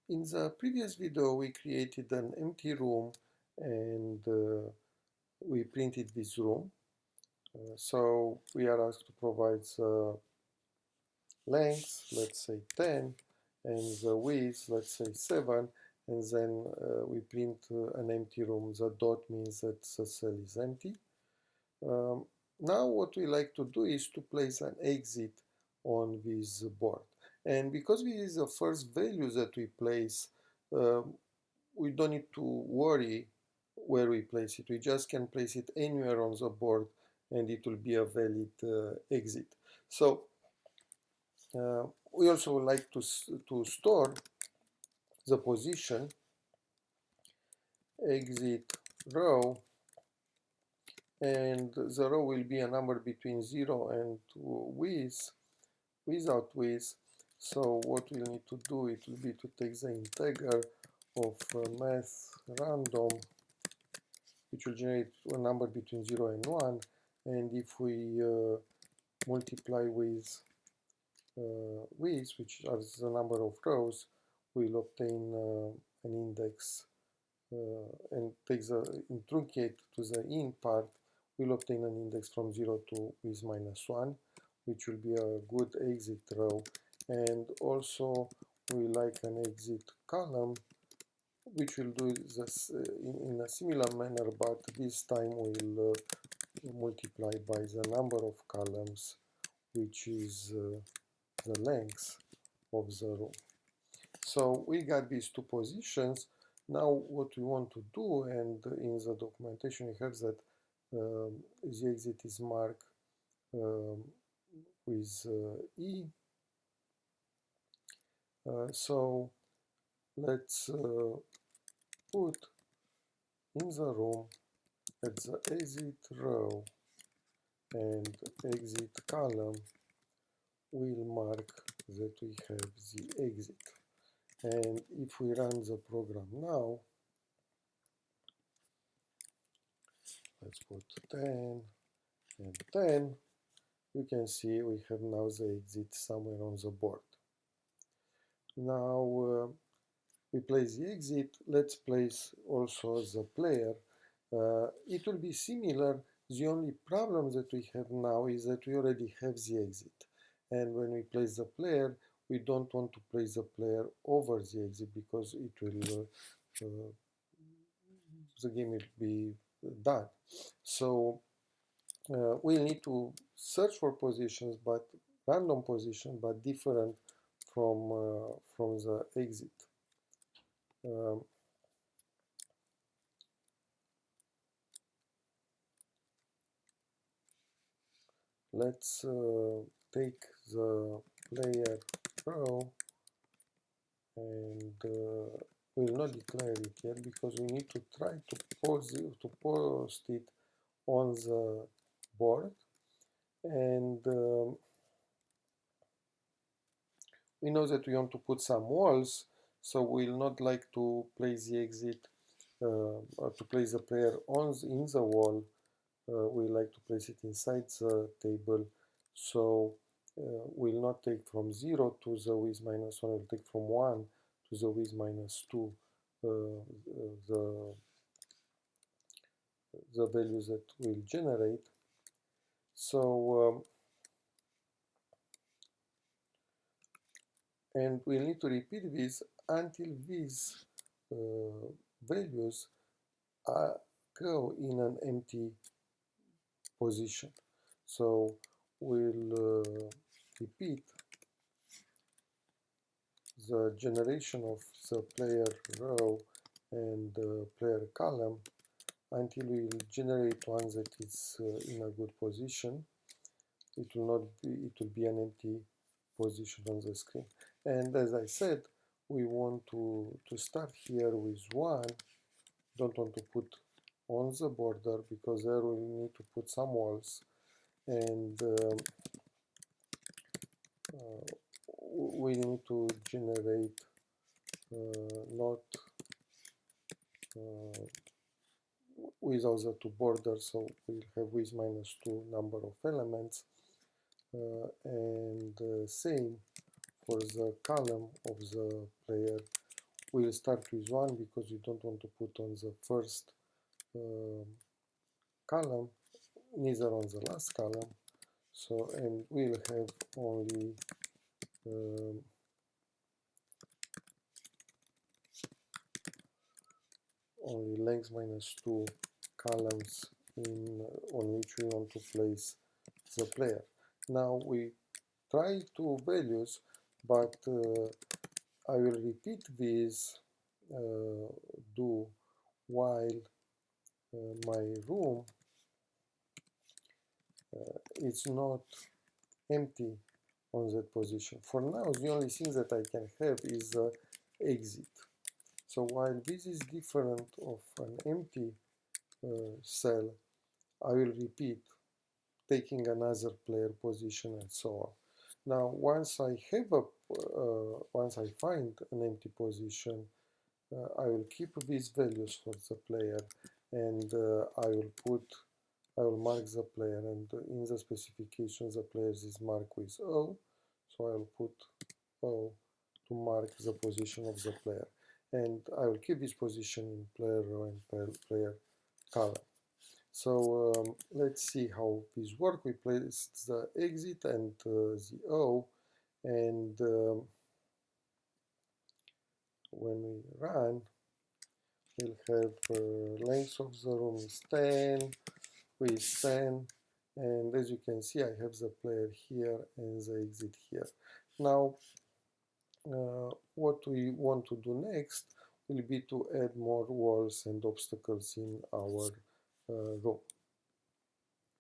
In the previous video, we created an empty room and we printed this room. So we are asked to provide the length, let's say 10, and the width, let's say 7, and then we print an empty room. The dot means that the cell is empty. Um, Now what we like to do is to place an exit on this board. And because this is the first value that we place, we don't need to worry where we place it. We just can place it anywhere on the board and it will be a valid exit. So we also would like to store the position exit row, and the row will be a number between 0 and without width. So what we need to do, it will be to take the integer of math random, which will generate a number between 0 and 1, and if we multiply with width, which are the number of rows, we'll obtain an index and take the truncate to the in part, we'll obtain an index from 0 to width minus 1, which will be a good exit row. And also we like an exit column, which will do this in a similar manner, but this time we'll multiply by the number of columns, which is the length of the row. So we got these two positions. Now what we want to do, and in the documentation you have that the exit is marked with E. So let's put in the room at the exit row and exit column, we'll mark that we have the exit. And if we run the program now, let's put 10 and 10, you can see we have now the exit somewhere on the board. Now we place the exit, let's place also the player. It will be similar. The only problem that we have now is that we already have the exit. And when we place the player, we don't want to place the player over the exit because it will the game will be done. So we need to search for positions, but random position, but different from the exit. Let's take the player row and we'll not declare it yet because we need to try to post it on the board, and we know that we want to put some walls, so we'll not like to place the exit or to place the player in the wall. We like to place it inside the table, so we'll not take from 0 to the width minus 1, we'll take from 1 to the width minus 2 the values that we'll generate. So and we'll need to repeat this until these values go in an empty position. So we'll repeat the generation of the player row and player column until we generate one that is in a good position. It will be an empty position on the screen. And as I said, we want to start here with 1. Don't want to put on the border because there we need to put some walls, and we need to generate not without the two borders, so we'll have width minus 2 number of elements, and same for the column of the player, we'll start with 1 because we don't want to put on the first column, neither on the last column. So, and we'll have only only length minus 2 columns on which we want to place the player. Now we try two values, but I will repeat this do while my room is not empty on that position. For now, the only thing that I can have is the exit. So while this is different of an empty cell, I will repeat taking another player position and so on. Now, once I find an empty position, I will keep these values for the player, and I will mark the player, and in the specification the player is marked with O, so I will put O to mark the position of the player, and I will keep this position in player row and player column. So let's see how this works. We placed the exit and the O, and when we run, we'll have length of the room is 10 with 10, and as you can see, I have the player here and the exit here. Now, what we want to do next will be to add more walls and obstacles in our room.